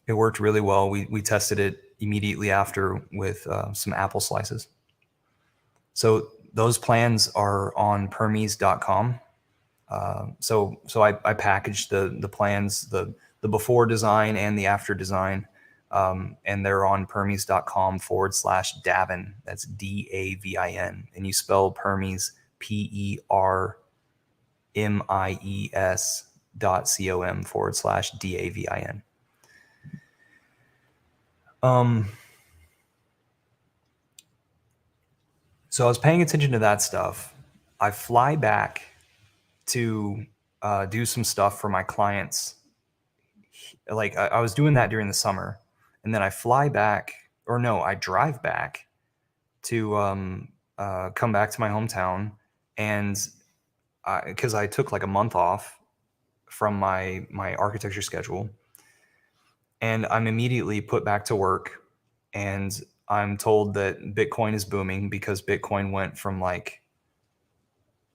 It worked really well. We tested it immediately after with some apple slices. So those plans are on Permies.com. So I packaged the plans, the before design and the after design, and they're on Permies.com/Davin. That's DAVIN, and you spell Permies PERMIES.com/DAVIN. So I was paying attention to that stuff. I fly back to do some stuff for my clients. Like I was doing that during the summer, and then I fly back, or no, I drive back to come back to my hometown, and because I took like a month off from my architecture schedule, and I'm immediately put back to work, and I'm told that Bitcoin is booming because Bitcoin went from like,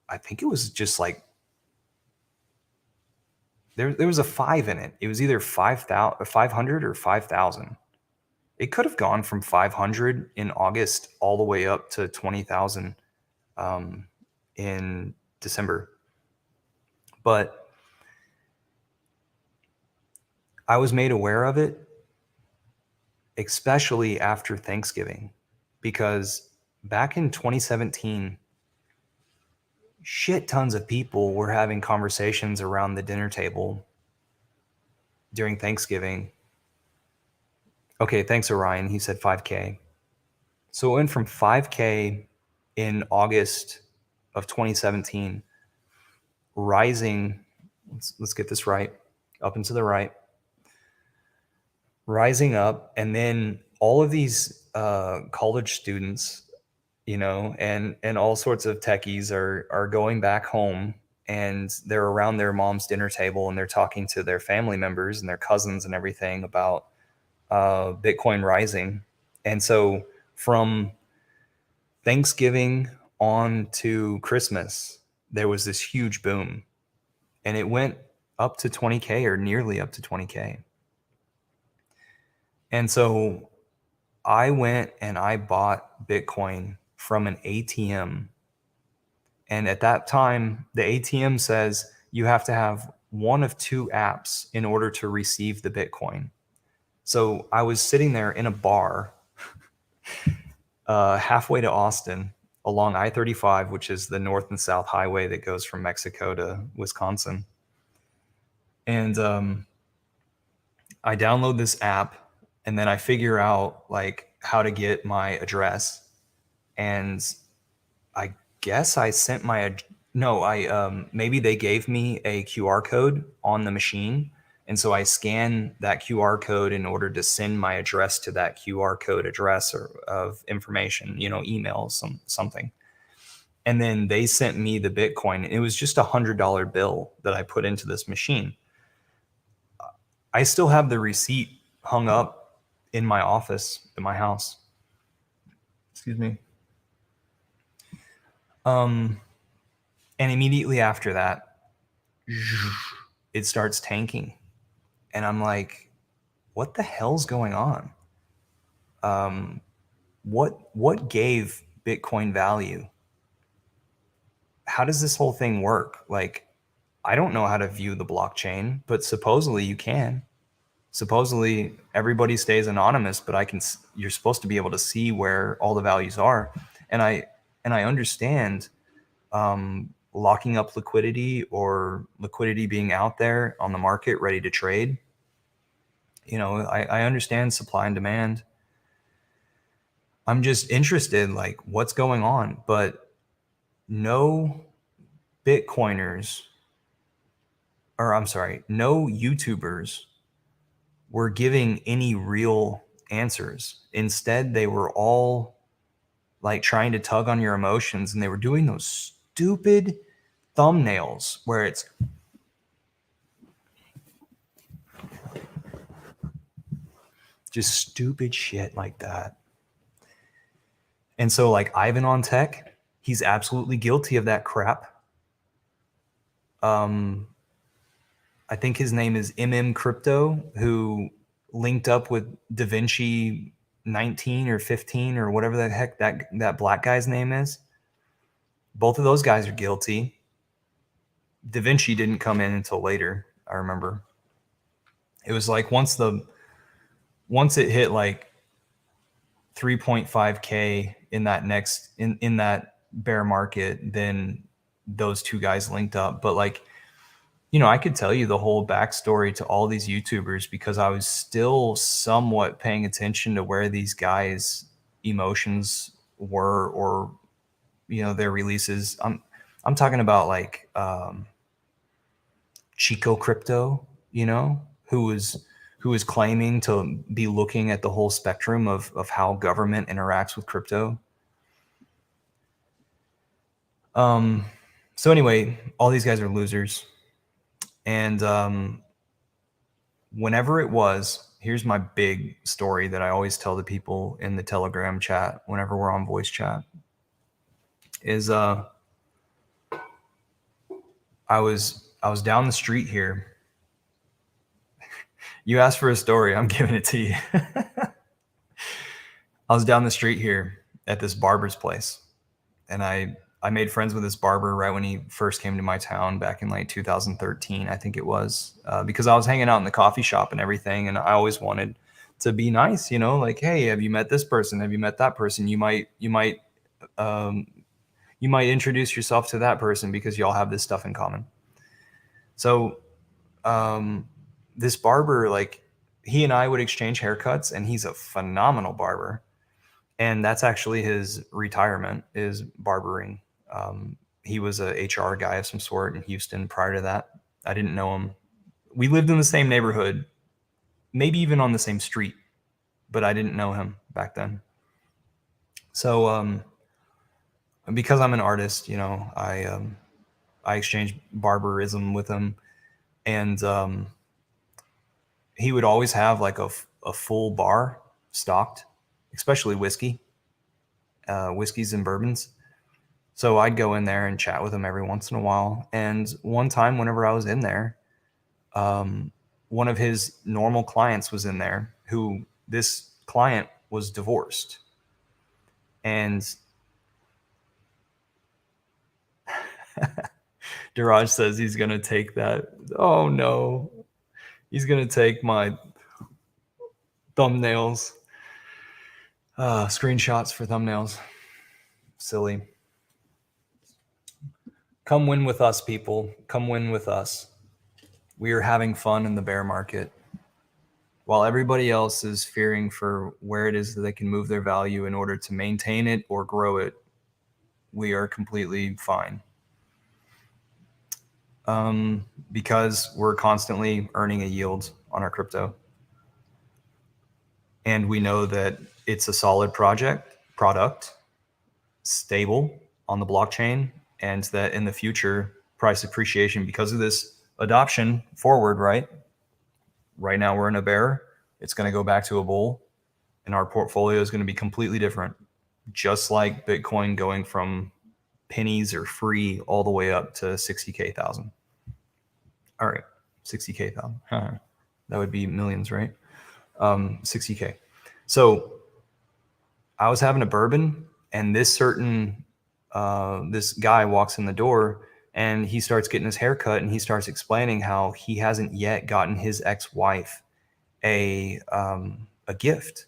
I think it was just like, there was a 5 in it. It was either 500 or 5,000. It could have gone from 500 in August all the way up to 20,000 in December. But I was made aware of it, especially after Thanksgiving, because back in 2017, shit tons of people were having conversations around the dinner table during Thanksgiving. Okay, thanks, Orion. He said 5K. So it went from 5K in August of 2017, rising, let's get this right, up and to the right, rising up, and then all of these college students, and all sorts of techies are going back home, and they're around their mom's dinner table, and they're talking to their family members and their cousins and everything about Bitcoin rising. And so from Thanksgiving on to Christmas, there was this huge boom, and it went up to 20K or nearly up to 20K. And so I went and I bought Bitcoin from an ATM. And at that time, the ATM says you have to have one of two apps in order to receive the Bitcoin. So I was sitting there in a bar halfway to Austin along I-35, which is the north and south highway that goes from Mexico to Wisconsin. And I download this app, and then I figure out like how to get my address. And I guess I sent maybe they gave me a QR code on the machine. And so I scan that QR code in order to send my address to that QR code address or of information, email, something. And then they sent me the Bitcoin. It was just $100 bill that I put into this machine. I still have the receipt hung up in my office in my house. Excuse me. And immediately after that, it starts tanking. And I'm like, what the hell's going on? What gave Bitcoin value? How does this whole thing work? Like, I don't know how to view the blockchain, but supposedly you can. Supposedly everybody stays anonymous, but you're supposed to be able to see where all the values are. And I understand locking up liquidity or liquidity being out there on the market ready to trade. I understand supply and demand. I'm just interested, like, what's going on. But no Bitcoiners, or I'm sorry, no YouTubers were giving any real answers. Instead, they were all like trying to tug on your emotions, and they were doing those stupid thumbnails where it's just stupid shit like that. And so like Ivan on Tech, he's absolutely guilty of that crap. I think his name is MM Crypto, who linked up with DaVinci 19 or 15 or whatever the heck that black guy's name is. Both of those guys are guilty. DaVinci didn't come in until later, I remember. It was like once it hit like 3.5K in that bear market, then those two guys linked up. But like, you know, I could tell you the whole backstory to all these YouTubers because I was still somewhat paying attention to where these guys' emotions were, or, you know, their releases. I'm talking about like Chico Crypto, you know, who was claiming to be looking at the whole spectrum of how government interacts with crypto. So anyway, all these guys are losers. And whenever it was, here's my big story that I always tell the people in the Telegram chat whenever we're on voice chat, is I was down the street here. You asked for a story, I'm giving it to you. I was down the street here at this barber's place, and I made friends with this barber right when he first came to my town back in like 2013, I think it was, because I was hanging out in the coffee shop and everything, and I always wanted to be nice, you know, like, hey, have you met this person? Have you met that person? You might introduce yourself to that person because y'all have this stuff in common. So this barber, like, he and I would exchange haircuts, and he's a phenomenal barber. And that's actually his retirement, is barbering. He was a HR guy of some sort in Houston prior to that. I didn't know him. We lived in the same neighborhood, maybe even on the same street, but I didn't know him back then. So because I'm an artist, you know, I exchanged barbarism with him, and he would always have like a full bar stocked, especially whiskey, whiskeys and bourbons. So I'd go in there and chat with him every once in a while. And one time, whenever I was in there, one of his normal clients was in there, who this client was divorced. And Diraj says he's going to take that. Oh no, he's going to take my thumbnails, screenshots for thumbnails. Silly. Come win with us, people. Come win with us. We are having fun in the bear market. While everybody else is fearing for where it is that they can move their value in order to maintain it or grow it, we are completely fine. Because we're constantly earning a yield on our crypto. And we know that it's a solid product, stable on the blockchain, and that in the future, price appreciation, because of this adoption forward, right? Right now we're in a bear. It's going to go back to a bull, and our portfolio is going to be completely different. Just like Bitcoin going from pennies or free all the way up to 60K thousand. All right, 60K thousand. That would be millions, right? 60K. So I was having a bourbon, and this guy walks in the door, and he starts getting his hair cut, and he starts explaining how he hasn't yet gotten his ex-wife a gift.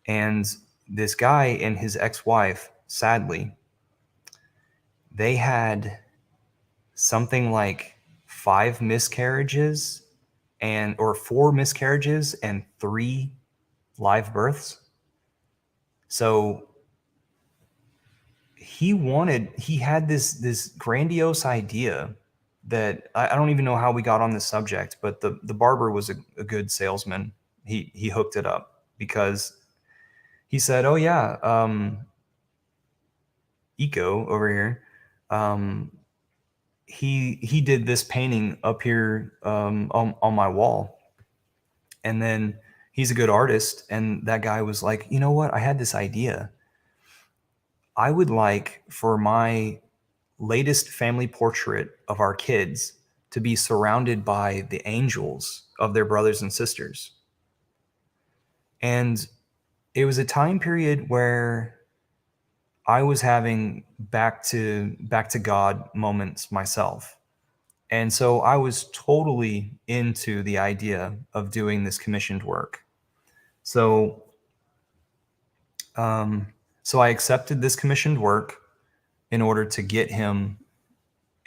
And this guy and his ex-wife, sadly, they had something like 4 miscarriages and 3 live births. So he had this grandiose idea that I don't even know how we got on this subject, but the barber was a good salesman. He hooked it up because he said, "Oh yeah, Eco over here, he did this painting up here on my wall." And then he's a good artist, and that guy was like, "You know what? I had this idea. I would like for my latest family portrait of our kids to be surrounded by the angels of their brothers and sisters." And it was a time period where I was having back to God moments myself. And so I was totally into the idea of doing this commissioned work. So um, so I accepted this commissioned work in order to get him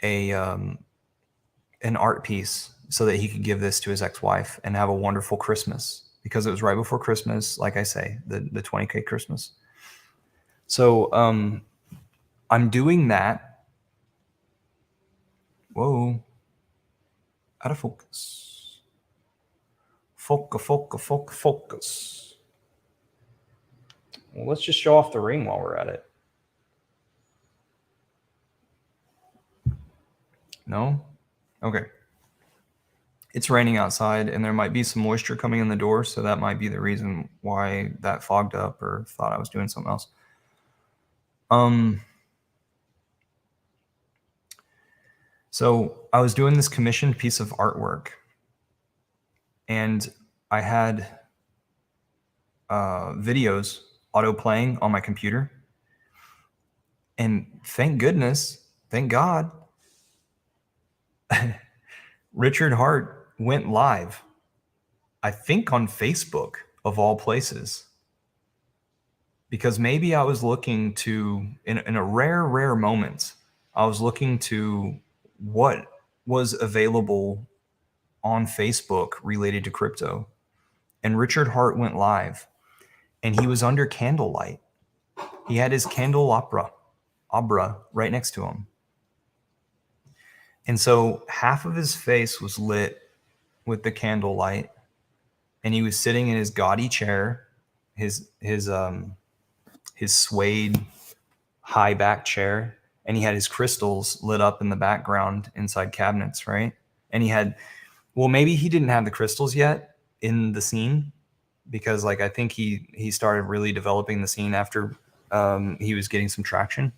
a an art piece so that he could give this to his ex-wife and have a wonderful Christmas, because it was right before Christmas, like I say, the 20K Christmas. So I'm doing that. Whoa, out of focus. Focus. Well, let's just show off the ring while we're at it. No? Okay. It's raining outside and there might be some moisture coming in the door, so that might be the reason why that fogged up or thought I was doing something else. So I was doing this commissioned piece of artwork, and I had videos auto playing on my computer. And thank goodness, thank God, Richard Hart went live, I think on Facebook of all places, because maybe I was looking to, in a rare moment, I was looking to what was available on Facebook related to crypto. And Richard Hart went live, and he was under candlelight. He had his candelabra right next to him. And so half of his face was lit with the candlelight, and he was sitting in his gaudy chair, his suede high back chair, and he had his crystals lit up in the background inside cabinets, right? And he had, well, maybe he didn't have the crystals yet in the scene, because like I think he started really developing the scene after he was getting some traction.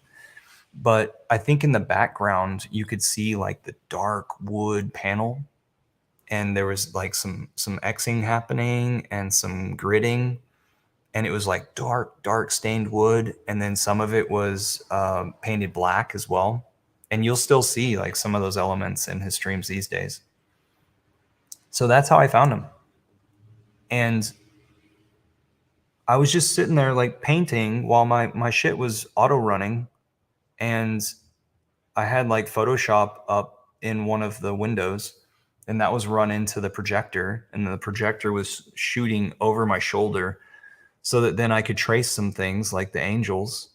But I think in the background you could see like the dark wood panel, and there was like some Xing happening and some gridding, and it was like dark stained wood, and then some of it was painted black as well. And you'll still see like some of those elements in his streams these days. So that's how I found him. And I was just sitting there like painting while my shit was auto running, and I had like Photoshop up in one of the windows, and that was run into the projector, and the projector was shooting over my shoulder so that then I could trace some things like the angels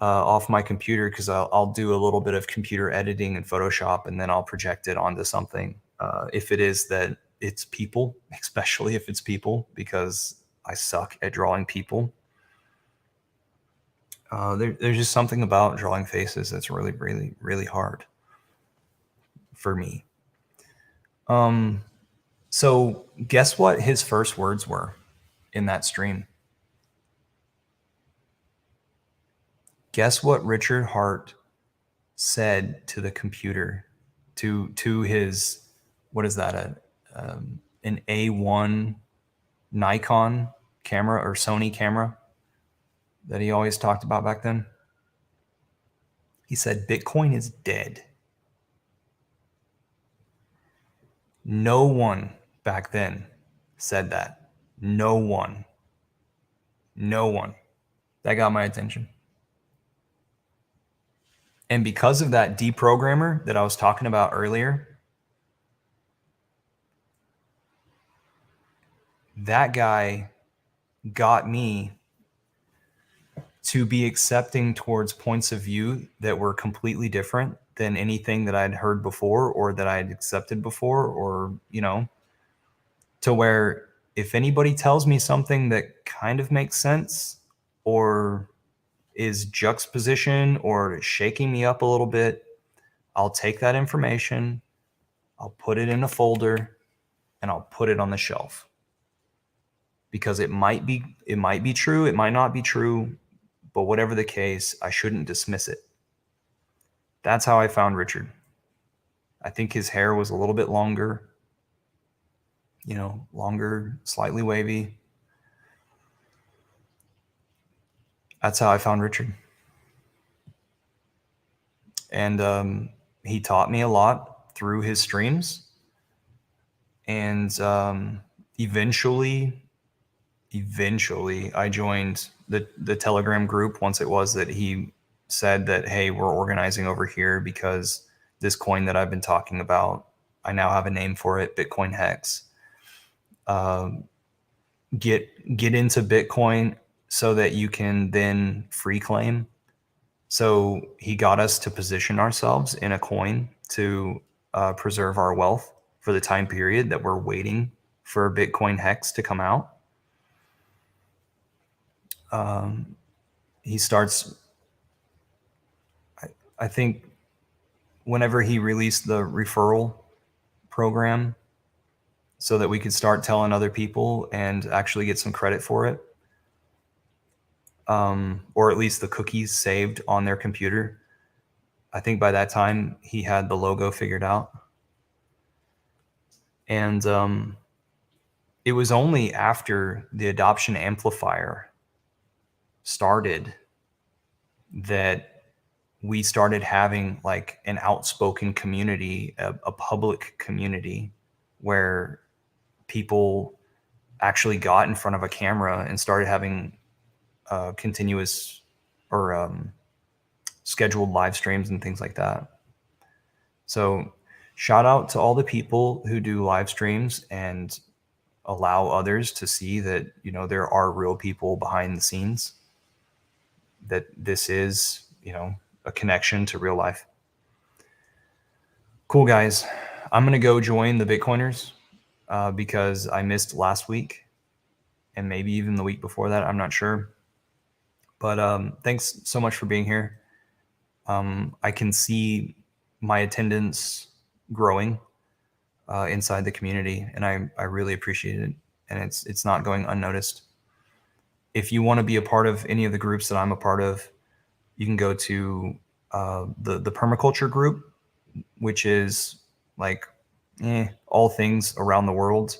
off my computer, because I'll do a little bit of computer editing in Photoshop, and then I'll project it onto something. If it is that it's people, especially if it's people, because I suck at drawing people. There's just something about drawing faces that's really hard for me. So guess what his first words were in that stream? Guess what Richard Hart said to the computer, to his, what is that, an A1 Nikon camera or Sony camera that he always talked about back then? He said, "Bitcoin is dead." No one back then said that. No one. That got my attention. And because of that deprogrammer that I was talking about earlier, that guy got me to be accepting towards points of view that were completely different than anything that I'd heard before or that I'd accepted before, or, to where if anybody tells me something that kind of makes sense or is juxtaposition or shaking me up a little bit, I'll take that information, I'll put it in a folder, and I'll put it on the shelf. Because it might be true, it might not be true, but whatever the case, I shouldn't dismiss it. That's how I found Richard. I think his hair was a little bit longer, longer, slightly wavy. That's how I found Richard. And he taught me a lot through his streams. And eventually I joined the Telegram group once it was that he said that, hey, we're organizing over here because this coin that I've been talking about, I now have a name for it, Bitcoin Hex. Get into Bitcoin so that you can then free claim. So he got us to position ourselves in a coin to preserve our wealth for the time period that we're waiting for Bitcoin Hex to come out. He starts, I think, whenever he released the referral program so that we could start telling other people and actually get some credit for it, or at least the cookies saved on their computer. I think by that time he had the logo figured out. And it was only after the adoption amplifier started that we started having like an outspoken community, a public community where people actually got in front of a camera and started having continuous or scheduled live streams and things like that. So shout out to all the people who do live streams and allow others to see that, there are real people behind the scenes, that this is, a connection to real life. Cool, guys. I'm going to go join the Bitcoiners because I missed last week and maybe even the week before that. I'm not sure. But thanks so much for being here. I can see my attendance growing inside the community, and I really appreciate it. And it's not going unnoticed. If you want to be a part of any of the groups that I'm a part of, you can go to the permaculture group, which is like all things around the world.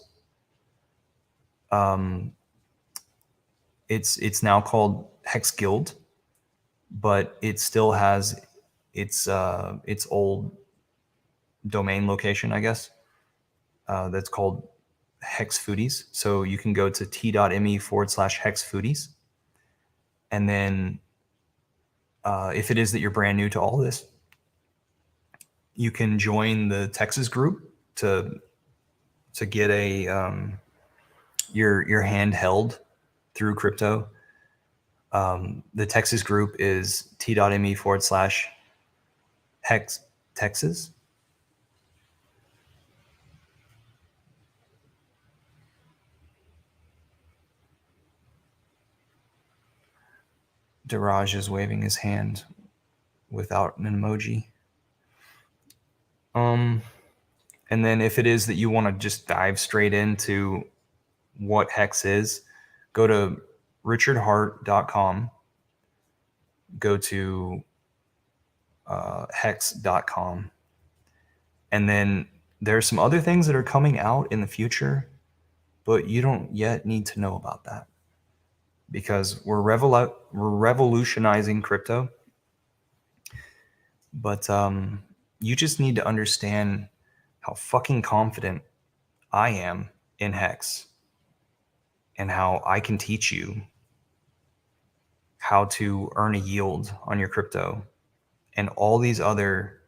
It's now called Hex Guild, but it still has its old domain location, I guess. That's called Hex Foodies. So you can go to t.me/Hex Foodies. And then if it is that you're brand new to all this, you can join the Texas group to get your hand held through crypto. The Texas group is t.me/Hex Texas. Daraj is waving his hand without an emoji. And then if it is that you want to just dive straight into what Hex is, go to richardhart.com, go to hex.com. And then there's some other things that are coming out in the future, but you don't yet need to know about that because we're revolutionizing crypto. But you just need to understand how fucking confident I am in Hex and how I can teach you how to earn a yield on your crypto. And all these other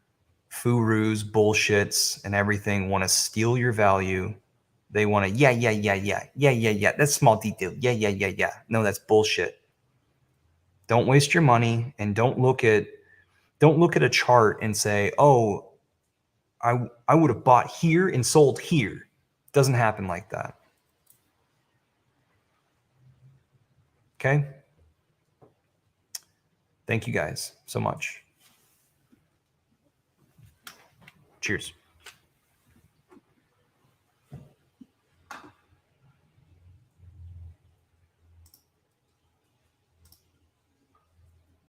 furus, bullshits, and everything want to steal your value. They want to, yeah. That's small detail. Yeah. No, that's bullshit. Don't waste your money and don't look at Don't look at a chart and say, oh, I would have bought here and sold here. It doesn't happen like that. Okay? Thank you guys so much. Cheers.